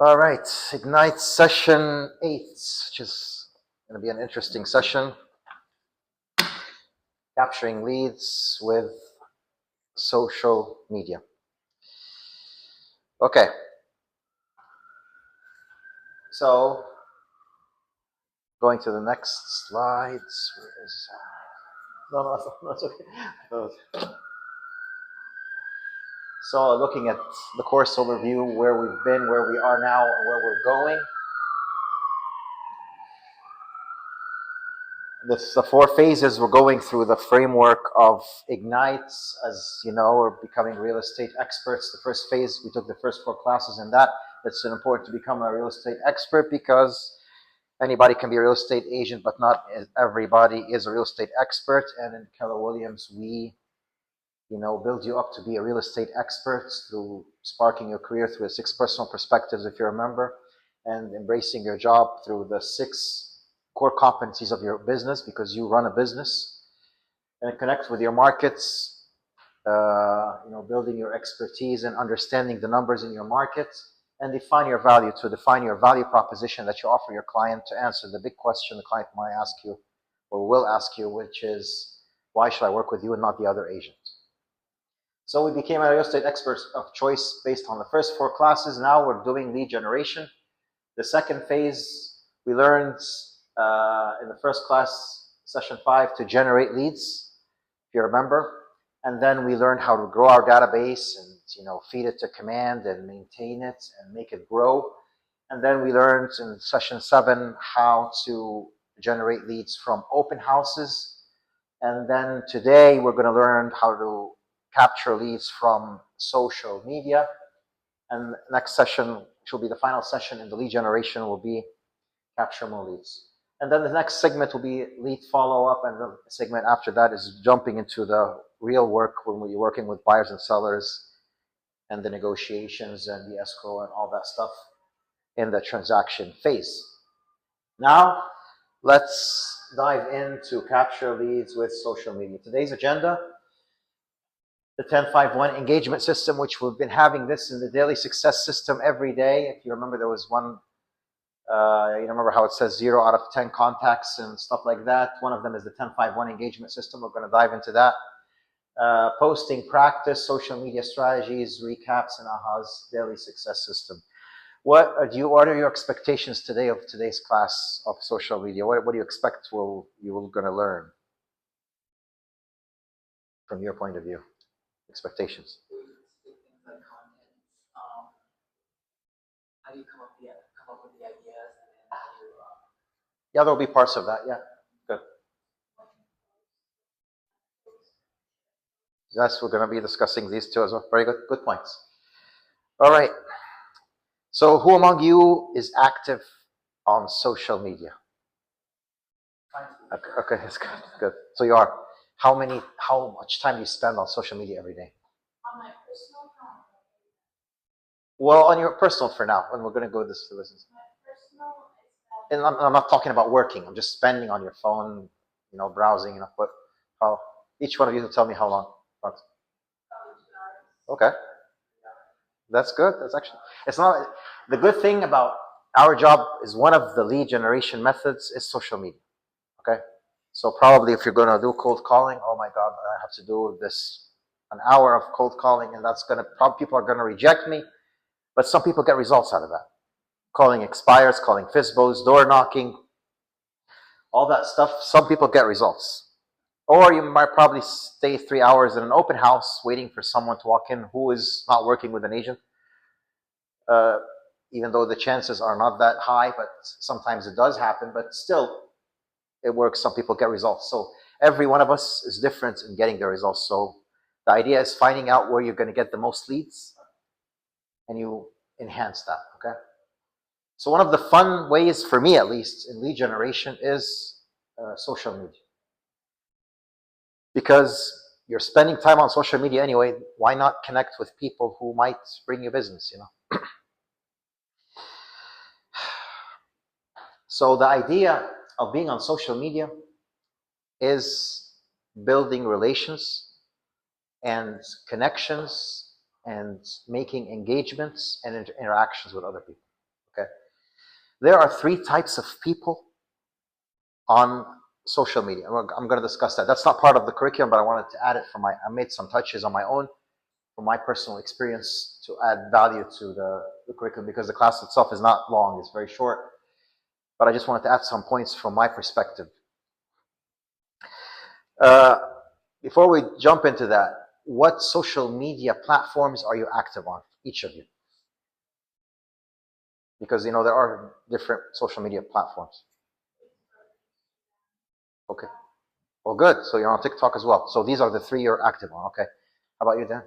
All right, Ignite session 8, which is going to be an interesting session. Capturing leads with social media. Okay, so going to the next slides. Where is? No, it's okay. So looking at the course overview, where we've been, where we are now, and where we're going. The 4 phases we're going through the framework of Ignite. As you know, we're becoming real estate experts. The first phase, we took the first 4 classes in that. It's important to become a real estate expert because anybody can be a real estate agent, but not everybody is a real estate expert. And in Keller Williams, we build you up to be a real estate expert through sparking your career through the 6 personal perspectives, if you remember, and embracing your job through the 6 core competencies of your business, because you run a business, and connect with your markets, building your expertise and understanding the numbers in your market, and define your value proposition that you offer your client to answer the big question the client might ask you or will ask you, which is, why should I work with you and not the other agent? So we became a real estate expert of choice based on the first 4 classes. Now we're doing lead generation. The second phase, we learned in the first class, session 5, to generate leads, if you remember. And then we learned how to grow our database and feed it to command and maintain it and make it grow. And then we learned in session 7 how to generate leads from open houses. And then today we're going to learn how to capture leads from social media. And next session, which will be the final session in the lead generation, will be capture more leads. And then the next segment will be lead follow-up, and the segment after that is jumping into the real work when we're working with buyers and sellers and the negotiations and the escrow and all that stuff in the transaction phase. Now, let's dive into capture leads with social media. Today's agenda, the 10-5-1 engagement system, which we've been having this in the daily success system every day. If you remember, there was one, you remember how it says 0 out of 10 contacts and stuff like that. One of them is the 10-5-1 engagement system. We're going to dive into that. Posting practice, social media strategies, recaps, and ahas, daily success system. What are your expectations today of today's class of social media? What do you expect you're going to learn from your point of view? Expectations. How do you come up with the ideas, and how do you? Yeah, there'll be parts of that. Yeah, good. Yes, we're going to be discussing these two as well. Very good points. All right. So, who among you is active on social media? Okay, that's good. So you are. How much time do you spend on social media every day? On my personal account. Well, on your personal for now, and we're going to go this to business. My personal. And I'm not talking about working. I'm just spending on your phone, browsing, but how? Each one of you will tell me how long. Okay. That's good. It's not, the good thing about our job is one of the lead generation methods is social media. Okay. So probably if you're going to do cold calling, oh my God, I have to do this, an hour of cold calling, and people are going to reject me, but some people get results out of that. Calling expires, calling FISBOs, door knocking, all that stuff. Some people get results. Or you might probably stay 3 hours in an open house waiting for someone to walk in who is not working with an agent. Even though the chances are not that high, but sometimes it does happen, but still it works. Some people get results. So every one of us is different in getting the results. So the idea is finding out where you're going to get the most leads and you enhance that, okay? So one of the fun ways, for me at least, in lead generation is social media. Because you're spending time on social media anyway, why not connect with people who might bring you business, So the idea of being on social media is building relations and connections and making engagements and interactions with other people. Okay. There are three types of people on social media. I'm going to discuss that. That's not part of the curriculum, but I wanted to add it I made some touches on my own from my personal experience to add value to the curriculum, because the class itself is not long, it's very short. But I just wanted to add some points from my perspective. Uh, before we jump into that, what social media platforms are you active on, each of you? Because there are different social media platforms. Okay. Well, good. So you're on TikTok as well. So these are the three you're active on. Okay. How about you, Dan?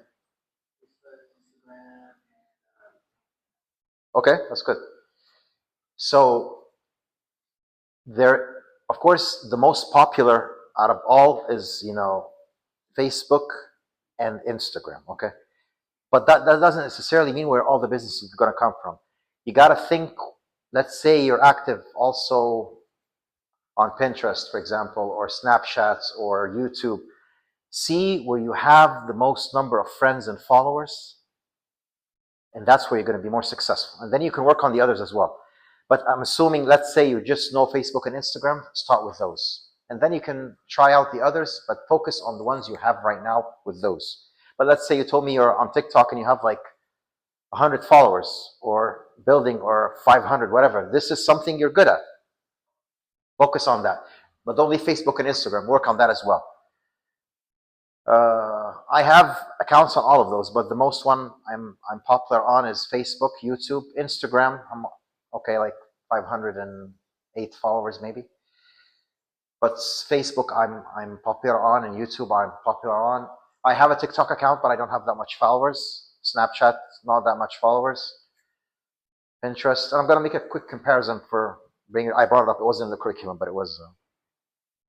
Okay, that's good. So there, of course, the most popular out of all is Facebook and Instagram. Okay, but that doesn't necessarily mean where all the business is going to come from. You got to think. Let's say you're active also on Pinterest, for example, or Snapchats or YouTube. See where you have the most number of friends and followers, and that's where you're going to be more successful. And then you can work on the others as well. But I'm assuming, let's say you just know Facebook and Instagram, start with those. And then you can try out the others, but focus on the ones you have right now with those. But let's say you told me you're on TikTok and you have like 100 followers or building or 500, whatever. This is something you're good at. Focus on that. But don't leave Facebook and Instagram. Work on that as well. I have accounts on all of those, but the most one I'm popular on is Facebook, YouTube, Instagram. I'm okay, like 508 followers maybe. But Facebook I'm popular on, and YouTube I'm popular on. I have a TikTok account, but I don't have that much followers. Snapchat, not that much followers. Pinterest, and I'm gonna make a quick comparison for bringing. I brought it up. It wasn't in the curriculum, but it was.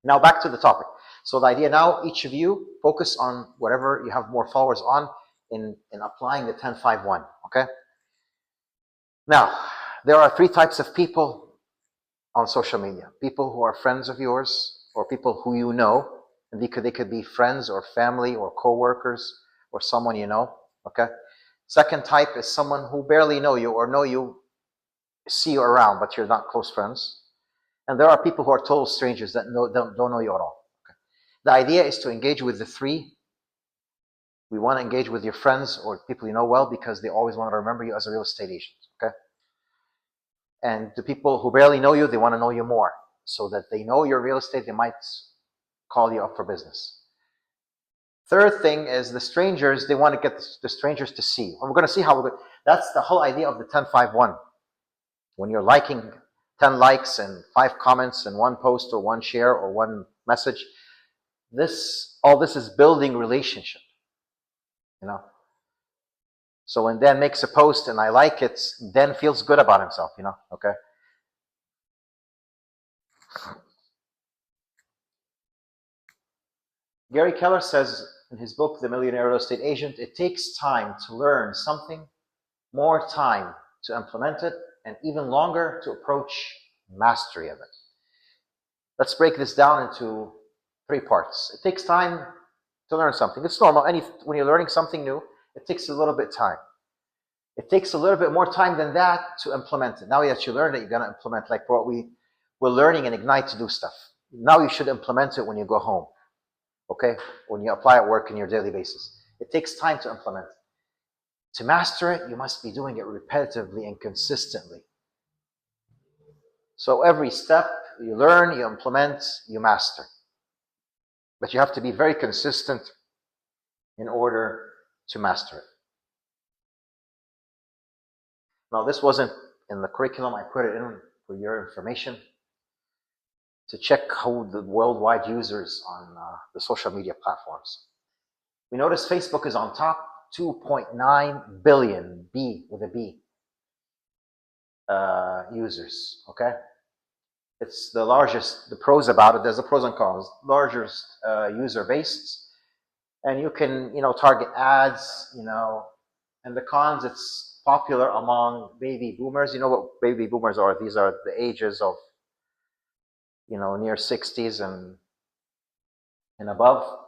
Now back to the topic. So the idea now, each of you focus on whatever you have more followers on in applying the 10-5-1. Okay. Now there are three types of people on social media: people who are friends of yours, or people who you know, and they could be friends or family or coworkers or someone you know. Okay. Second type is someone who barely know you or know you, see you around, but you're not close friends. And there are people who are total strangers that don't know you at all. Okay. The idea is to engage with the three. We want to engage with your friends or people you know well, because they always want to remember you as a real estate agent. Okay. And the people who barely know you, they want to know you more, so that they know your real estate. They might call you up for business. Third thing is the strangers. They want to get the strangers to see. And we're going to see how that's the whole idea of the 10-5-1. When you're liking 10 likes and 5 comments and 1 post or 1 share or 1 message, all this is building relationship. So when Dan makes a post and I like it, Dan feels good about himself, okay? Gary Keller says in his book, The Millionaire Real Estate Agent, it takes time to learn something, more time to implement it, and even longer to approach mastery of it. Let's break this down into 3 parts. It takes time to learn something. It's normal. When you're learning something new, it takes a little bit of time. It takes a little bit more time than that to implement it. Now that you learned it, you're going to implement, like what we're learning in Ignite to do stuff. Now you should implement it when you go home, okay? When you apply at work on your daily basis. It takes time to implement it. To master it, you must be doing it repetitively and consistently. So every step you learn, you implement, you master. But you have to be very consistent in order to master it. Now, this wasn't in the curriculum. I put it in for your information to check how the worldwide users on the social media platforms. We notice Facebook is on top, 2.9 billion, B with a B, users, okay? It's the largest, the pros about it, there's the pros and cons, largest user base. And you can, target ads, and the cons, it's popular among baby boomers. You know what baby boomers are? These are the ages of, near 60s and above.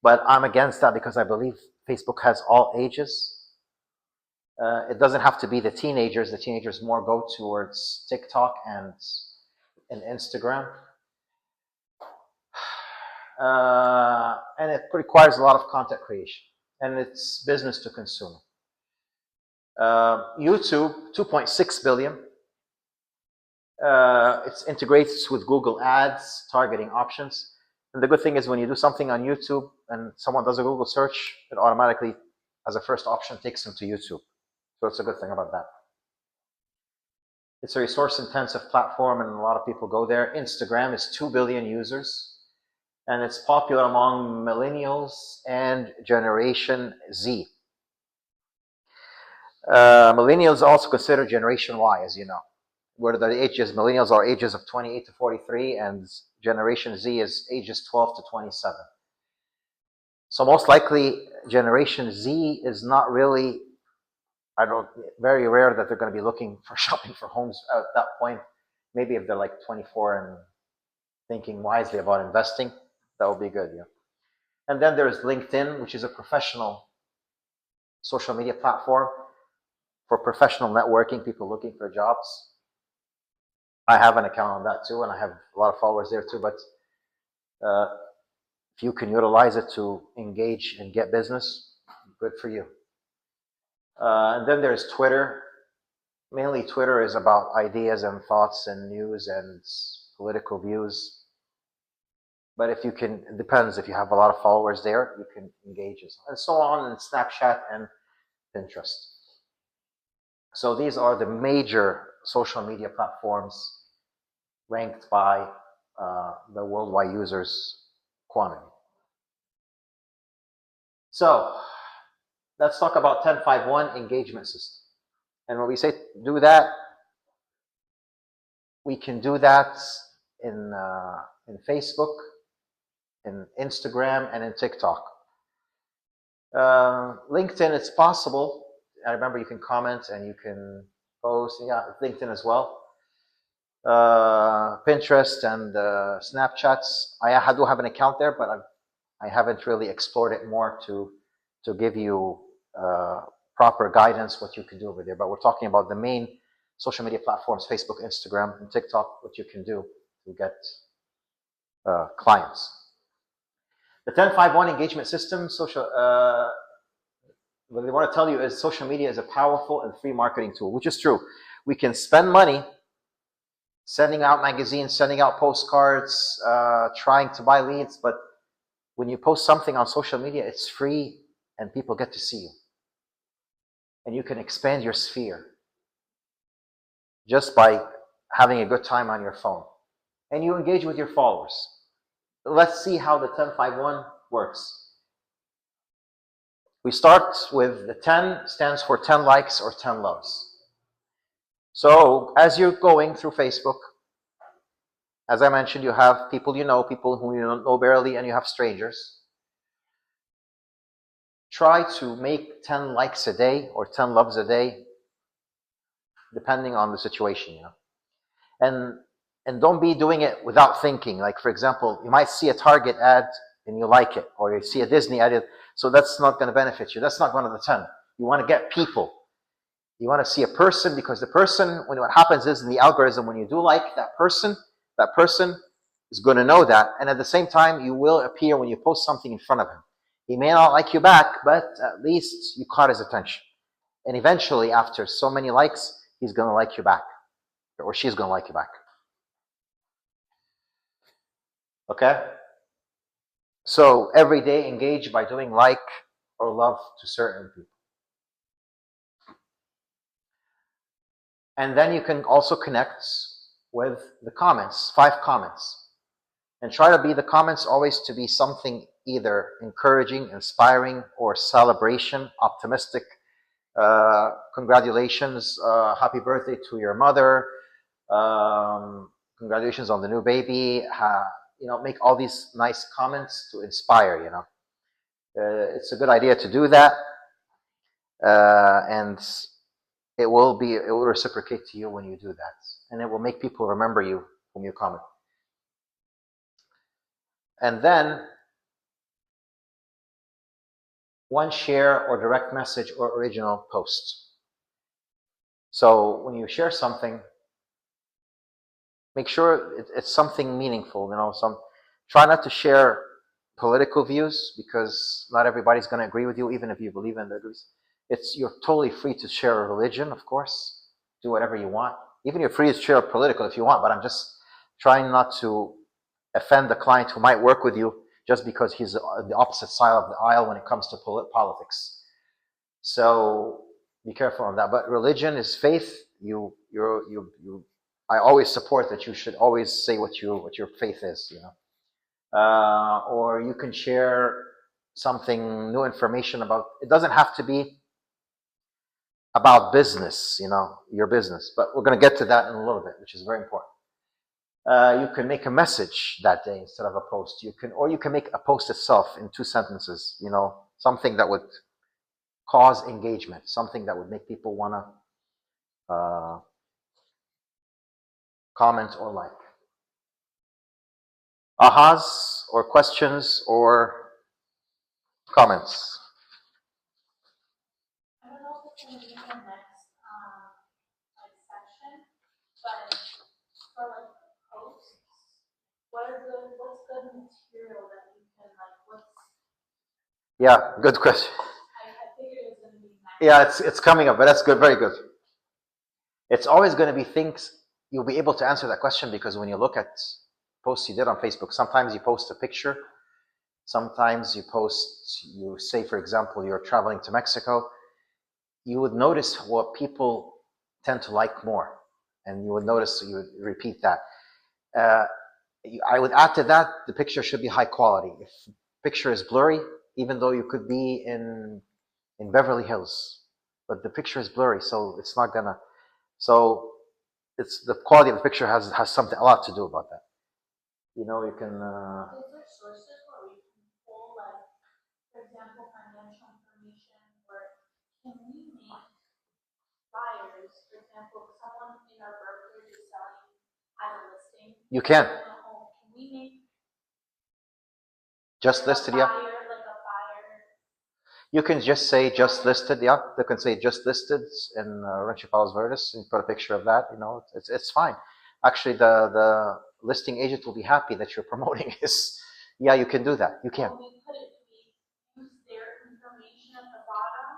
But I'm against that because I believe Facebook has all ages. It doesn't have to be the teenagers. The teenagers more go towards TikTok and Instagram. And it requires a lot of content creation, and it's business to consumer. YouTube, 2.6 billion. It's integrates with Google Ads targeting options. And the good thing is when you do something on YouTube and someone does a Google search, it automatically, as a first option, takes them to YouTube. So it's a good thing about that. It's a resource-intensive platform, and a lot of people go there. Instagram is 2 billion users, and it's popular among millennials and Generation Z. Millennials also consider Generation Y, as you know, where the ages, millennials are ages of 28 to 43, and Generation Z is ages 12 to 27. So most likely, Generation Z is not really, very rare that they're going to be looking for shopping for homes at that point. Maybe if they're like 24 and thinking wisely about investing, that would be good. Yeah. And then there's LinkedIn, which is a professional social media platform for professional networking, people looking for jobs. I have an account on that too, and I have a lot of followers there too. But if you can utilize it to engage and get business, good for you. And then there's Twitter. Mainly Twitter is about ideas and thoughts and news and political views. But if you can, it depends. If you have a lot of followers there, you can engage and so on, and Snapchat and Pinterest. So these are the major social media platforms ranked by the worldwide users quantity. So let's talk about 1051 engagement system. And when we say do that, we can do that in Facebook, in Instagram, and in TikTok. LinkedIn, it's possible. I remember you can comment and you can post. Yeah, LinkedIn as well. Pinterest and Snapchats. I do have an account there, but I haven't really explored it more to give you proper guidance what you can do over there. But we're talking about the main social media platforms: Facebook, Instagram, and TikTok. What you can do to get clients. The 1051 engagement system, what they want to tell you is social media is a powerful and free marketing tool, which is true. We can spend money sending out magazines, sending out postcards, trying to buy leads, but when you post something on social media, it's free and people get to see you. And you can expand your sphere just by having a good time on your phone. And you engage with your followers. Let's see how the 1051 works. We start with the 10 stands for 10 likes or 10 loves. So as you're going through Facebook, as I mentioned, you have people you know, people who you don't know barely, and you have strangers. Try to make 10 likes a day or 10 loves a day, depending on the situation, you know. And don't be doing it without thinking. Like, for example, you might see a Target ad and you like it, or you see a Disney ad, so that's not going to benefit you. That's not one of the 10. You want to get people. You want to see a person, because the person, when what happens is in the algorithm, when you do like that person is going to know that. And at the same time, you will appear when you post something in front of him. He may not like you back, but at least you caught his attention. And eventually, after so many likes, he's going to like you back, or she's going to like you back. Okay? So every day engage by doing like or love to certain people. And then you can also connect with the comments, 5 comments. And try to be the comments always to be something either encouraging, inspiring, or celebration, optimistic. Congratulations, happy birthday to your mother. Congratulations on the new baby. Make all these nice comments to inspire, it's a good idea to do that. And it will reciprocate to you when you do that. And it will make people remember you when you comment. And then one share or direct message or original post. So when you share something, make sure it's something meaningful. Try not to share political views because not everybody's going to agree with you, even if you believe in their views. You're totally free to share a religion, of course. Do whatever you want. Even you're free to share political if you want. But I'm just trying not to offend the client who might work with you just because he's the opposite side of the aisle when it comes to politics. So be careful on that. But religion is faith. I always support that you should always say what your faith is. Or you can share something new information about. It doesn't have to be about business, your business. But we're going to get to that in a little bit, which is very important. You can make a message that day instead of a post. You can make a post itself in 2 sentences. Something that would cause engagement, something that would make people want to comment or like. Ahas or questions or comments? I don't know if it's gonna be in the next, like section, but for like posts, what's good material that you can like, Yeah, good question. I figured it was gonna be next. Yeah, it's coming up, but that's good, very good. It's always going to be things, you'll be able to answer that question because when you look at posts you did on Facebook, sometimes you post a picture, sometimes you say, for example, you're traveling to Mexico, you would notice what people tend to like more, and you would repeat that. I would add to that, the picture should be high quality. If the picture is blurry, even though you could be in Beverly Hills, but the picture is blurry, so it's not gonna. So it's the quality of the picture has something a lot to do about that. You can. Is there sources where we can pull like, for example, financial information, or can we make flyers, for example, if someone in our brokerage is selling at a listing. You can. Can we make Just listed, yeah. like a buyer? You can just say just listed, yeah. They can say just listed in Rancho Palos Verdes and put a picture of that. It's fine. Actually, the listing agent will be happy that you're promoting this. Yeah, you can do that. You can. We use their information at the bottom,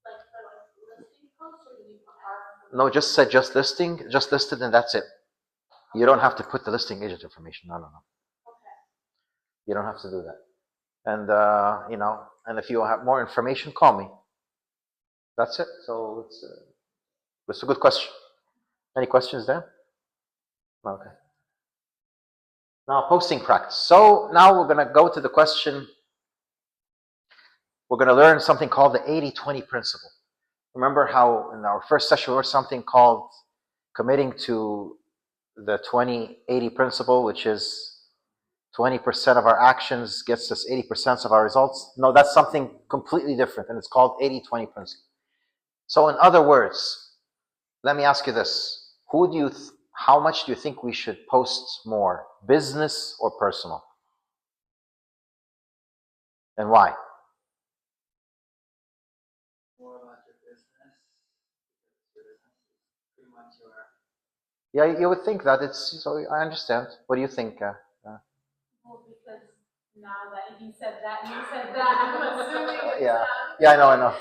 like for like listing posts, or do we put our? No, just say just listed, and that's it. You don't have to put the listing agent information. No. Okay. You don't have to do that. And and if you have more information, call me. That's it. So it's a good question. Any questions there? Okay. Now posting practice. So now we're going to go to the question. We're going to learn something called the 80-20 principle. Remember how in our first session we learned something called committing to the 20-80 principle, which is 20% of our actions gets us 80% of our results? No, that's something completely different, and it's called 80-20 principle. So in other words, let me ask you this. How much do you think we should post more, business or personal? And why? More about your business, because your business is pretty much your. Yeah, you would think that so. I understand. What do you think? Well, because now that you said that, I'm assuming it's, Yeah, I know. I'm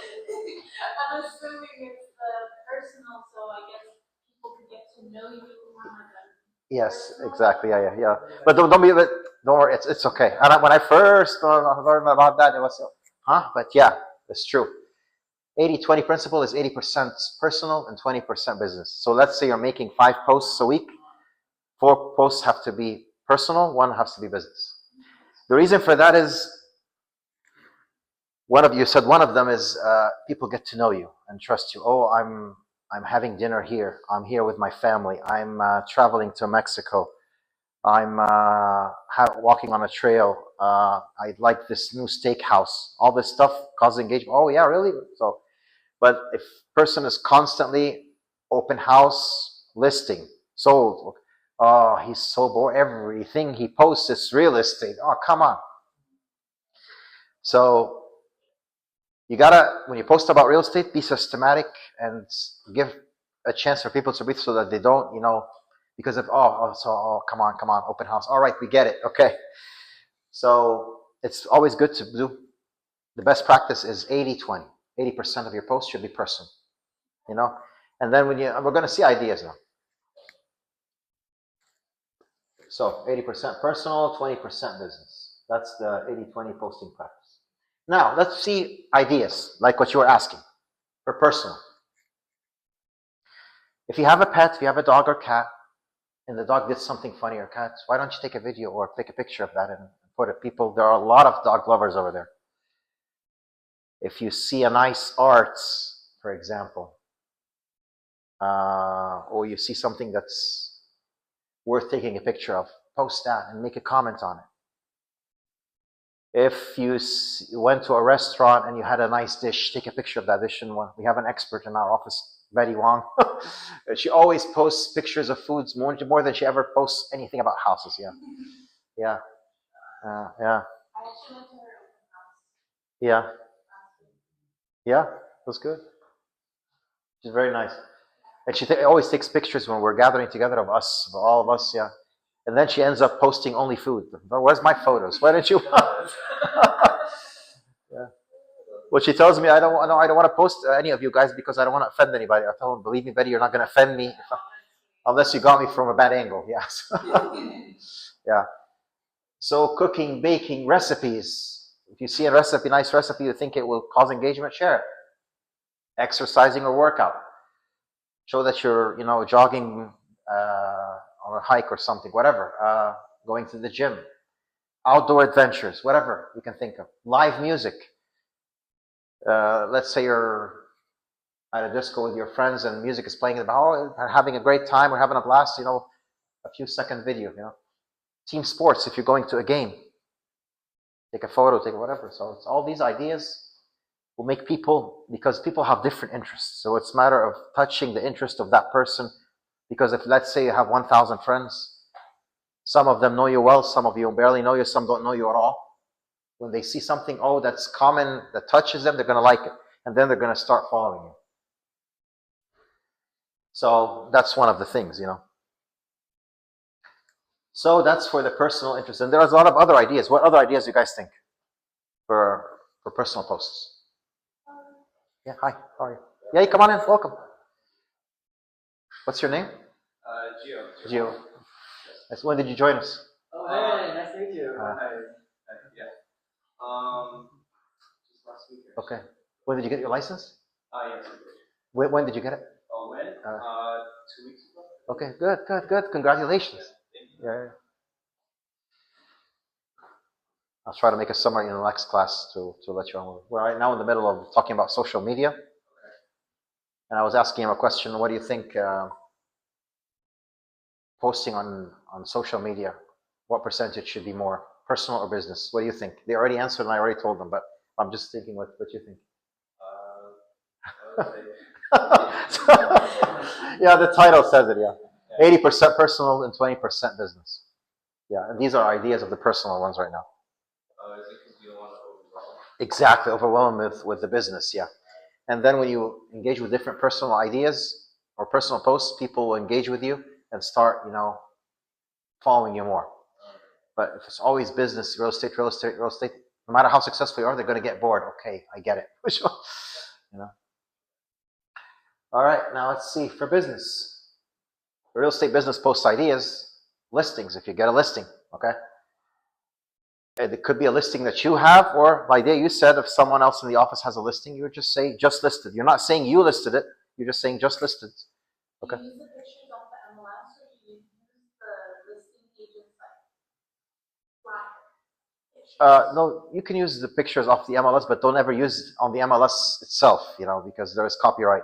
assuming it's personal, so I guess people could get to know you on like a. Yes, exactly. Yeah. But don't worry. It's okay. And when I first learned about that, it was, huh? But yeah, it's true. 80-20 principle is 80% personal and 20% business. So let's say you're making 5 posts a week. 4 posts have to be personal, 1 has to be business. The reason for that is one of them is people get to know you and trust you. Oh, I'm having dinner here. I'm here with my family. I'm traveling to Mexico. I'm walking on a trail. I like this new steakhouse. All this stuff causes engagement. Oh yeah, really? So, but if person is constantly open house, listing, sold. Oh, he's so bored. Everything he posts is real estate. Oh, come on. So you gotta, when you post about real estate, be systematic and give a chance for people to breathe so that they don't, because of, come on, open house. All right, we get it. Okay. So it's always good to do. The best practice is 80-20. 80% of your posts should be personal, and then we're going to see ideas now. So 80% personal, 20% business. That's the 80-20 posting practice. Now let's see ideas like what you were asking for personal. If you have a pet, if you have a dog or cat, and the dog did something funny or cat, why don't you take a video or take a picture of that and put it? People, there are a lot of dog lovers over there. If you see a nice art, for example, or you see something that's worth taking a picture of, post that and make a comment on it. If you went to a restaurant and you had a nice dish, take a picture of that dish. And we have an expert in our office, Betty Wong. She always posts pictures of foods more than she ever posts anything about houses. Yeah. I actually went to her open house Yeah. last week. Yeah. That's good. She's very nice. And she always takes pictures when we're gathering together of us, of all of us. Yeah. And then she ends up posting only food. Where's my photos? Why didn't you? Yeah. Well, she tells me I don't want to post any of you guys because I don't want to offend anybody. I tell them, believe me, Betty, you're not going to offend me unless you got me from a bad angle. Yes. Yeah. So cooking, baking, recipes. If you see a recipe, nice recipe, you think it will cause engagement, share it. Exercising or workout. Show that you're, jogging on a hike or something, whatever. Going to the gym. Outdoor adventures, whatever you can think of. Live music. Let's say you're at a disco with your friends and music is playing, having a great time or having a blast, a few second video, Team sports, if you're going to a game, take a photo, take whatever. So it's all these ideas will make people, because people have different interests. So it's a matter of touching the interest of that person. Because if, let's say, you have 1,000 friends, some of them know you well, some of you barely know you, some don't know you at all. When they see something, that's common, that touches them, they're going to like it. And then they're going to start following you. So that's one of the things, So that's for the personal interest. And there's a lot of other ideas. What other ideas do you guys think for personal posts? Yeah, hi, how are you? Yeah, come on in, welcome. What's your name? Gio. Yes. When did you join us? Oh, hey, nice to meet you. Yeah. Just last week. Okay. When did you get your license? Yes. When did you get it? Oh, when? 2 weeks ago. Okay, good. Congratulations. Yeah. I'll try to make a summary in the next class to let you know. We're right now in the middle of talking about social media. And I was asking him a question. What do you think posting on social media, what percentage should be more personal or business? What do you think? They already answered and I already told them, but I'm just thinking what you think. Yeah, the title says it, yeah. 80% personal and 20% business. Yeah, and these are ideas of the personal ones right now. Is it because you don't want to overwhelm? Exactly, overwhelm with the business, yeah. And then when you engage with different personal ideas or personal posts, people will engage with you and start, following you more. But if it's always business, real estate, no matter how successful you are, they're going to get bored. Okay, I get it. All right, now let's see for business. For real estate business post ideas, listings, if you get a listing, okay? It could be a listing that you have, or the idea you said, if someone else in the office has a listing, you would just say just listed. You're not saying you listed it, you're just saying just listed. Okay. Do you use the pictures off the MLS or do you use the listing agent's flyer? No, you can use the pictures off the MLS, but don't ever use it on the MLS itself, because there is copyright.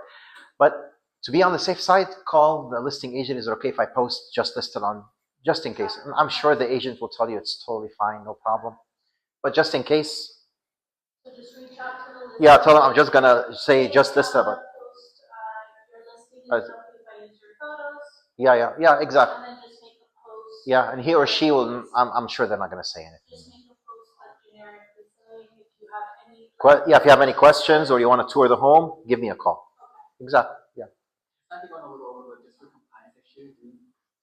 But to be on the safe side, call the listing agent. Is it okay if I post just listed on, just in case? And I'm sure the agent will tell you it's totally fine, no problem. But just in case. So just reach out to the listing. Yeah, tell them I'm just gonna say just listed. But post your listing. Is it okay if I use your photos? Yeah, exactly. And then just make a post. Yeah, and he or she will. I'm sure they're not gonna say anything. Just make a post generically saying if you have any. If you have any questions or you want to tour the home, give me a call. Okay. Exactly. Yeah. not even a little over, just for compliance issue,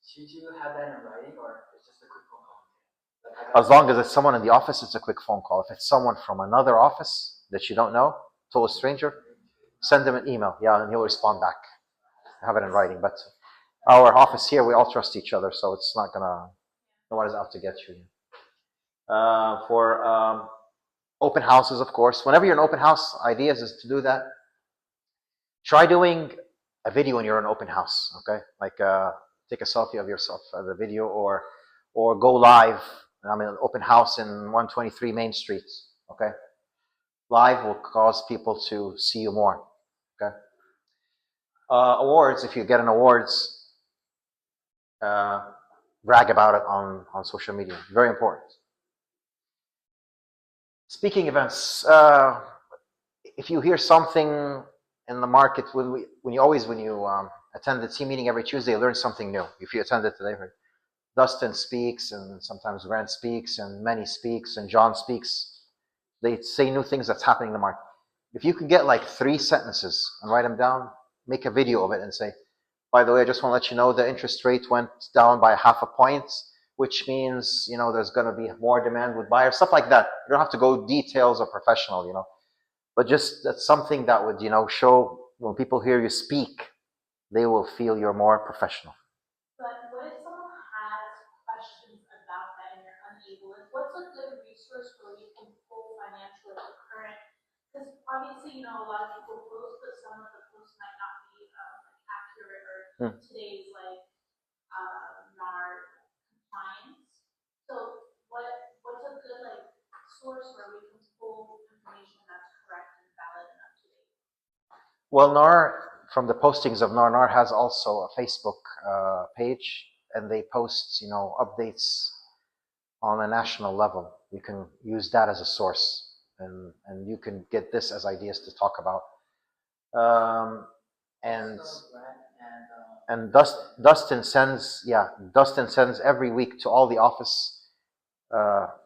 should you have that in writing or it's just a quick phone call? As long as it's someone in the office, it's a quick phone call. If it's someone from another office that you don't know, total stranger, send them an email. Yeah, and he'll respond back. Have it in writing. But our office here, we all trust each other, so it's not gonna. No one is out to get you. For open houses, of course. Whenever you're in open house, ideas is to do that. Try doing a video when you're in an open house. Okay, like take a selfie of yourself as a video, or go live. I'm in an open house in 123 Main Street. Okay, live will cause people to see you more. Okay. Awards, if you get an awards, brag about it on social media. Very important. Speaking events, if you hear something in the market, when you attend the team meeting every Tuesday, learn something new. If you attend it today, Dustin speaks, and sometimes Grant speaks, and Manny speaks, and John speaks. They say new things that's happening in the market. If you can get like 3 sentences and write them down, make a video of it and say, by the way, I just want to let you know the interest rate went down by 0.5 point, which means, there's going to be more demand with buyers, stuff like that. You don't have to go details or professional, but just that's something that would, show when people hear you speak, they will feel you're more professional. But what if someone has questions about that and you're unable? What's a good resource where you can pull financial current? Because obviously, a lot of people post, but some of the posts might not be accurate or today's NAR compliance. So what's a good source where we can pull information that's correct and valid and up to date? Well, NAR, from the postings of NAR has also a Facebook page, and they post, updates on a national level. You can use that as a source, and you can get this as ideas to talk about. And Dustin sends every week to all the office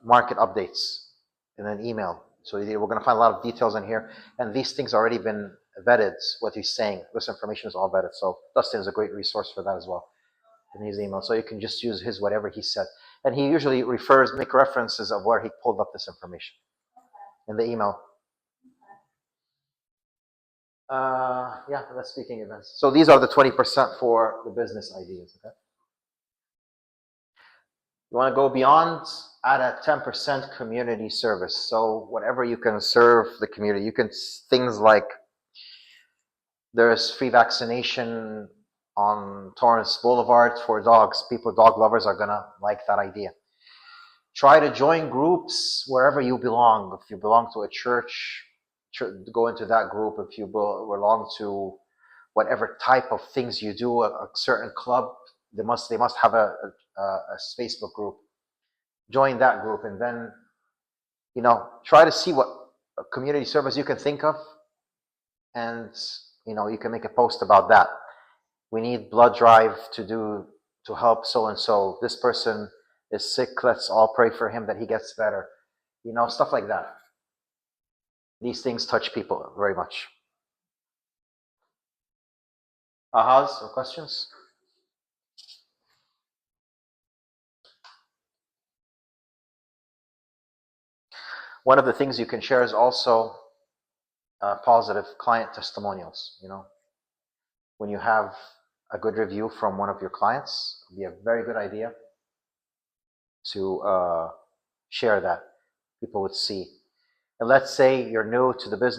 market updates in an email. So we're going to find a lot of details in here, and these things already been vetted. What he's saying, this information is all vetted. So Dustin is a great resource for that as well in his email. So you can just use his whatever he said, and he usually make references of where he pulled up this information in the email. Yeah, that's speaking events. So these are the 20% for the business ideas. Okay. You want to go beyond, add a 10% community service. So whatever you can serve the community, you can things like there's free vaccination on Torrance Boulevard for dogs. Dog lovers are gonna like that idea. Try to join groups wherever you belong. If you belong to a church, go into that group. If you belong to whatever type of things you do, a certain club, they must have a Facebook group. Join that group, and then try to see what community service you can think of, and you can make a post about that. We need blood drive to help so and so. This person is sick. Let's all pray for him that he gets better. Stuff like that. These things touch people very much. Ahas or questions? One of the things you can share is also positive client testimonials. When you have a good review from one of your clients, it'd be a very good idea to share that. People would see. And let's say you're new to the business.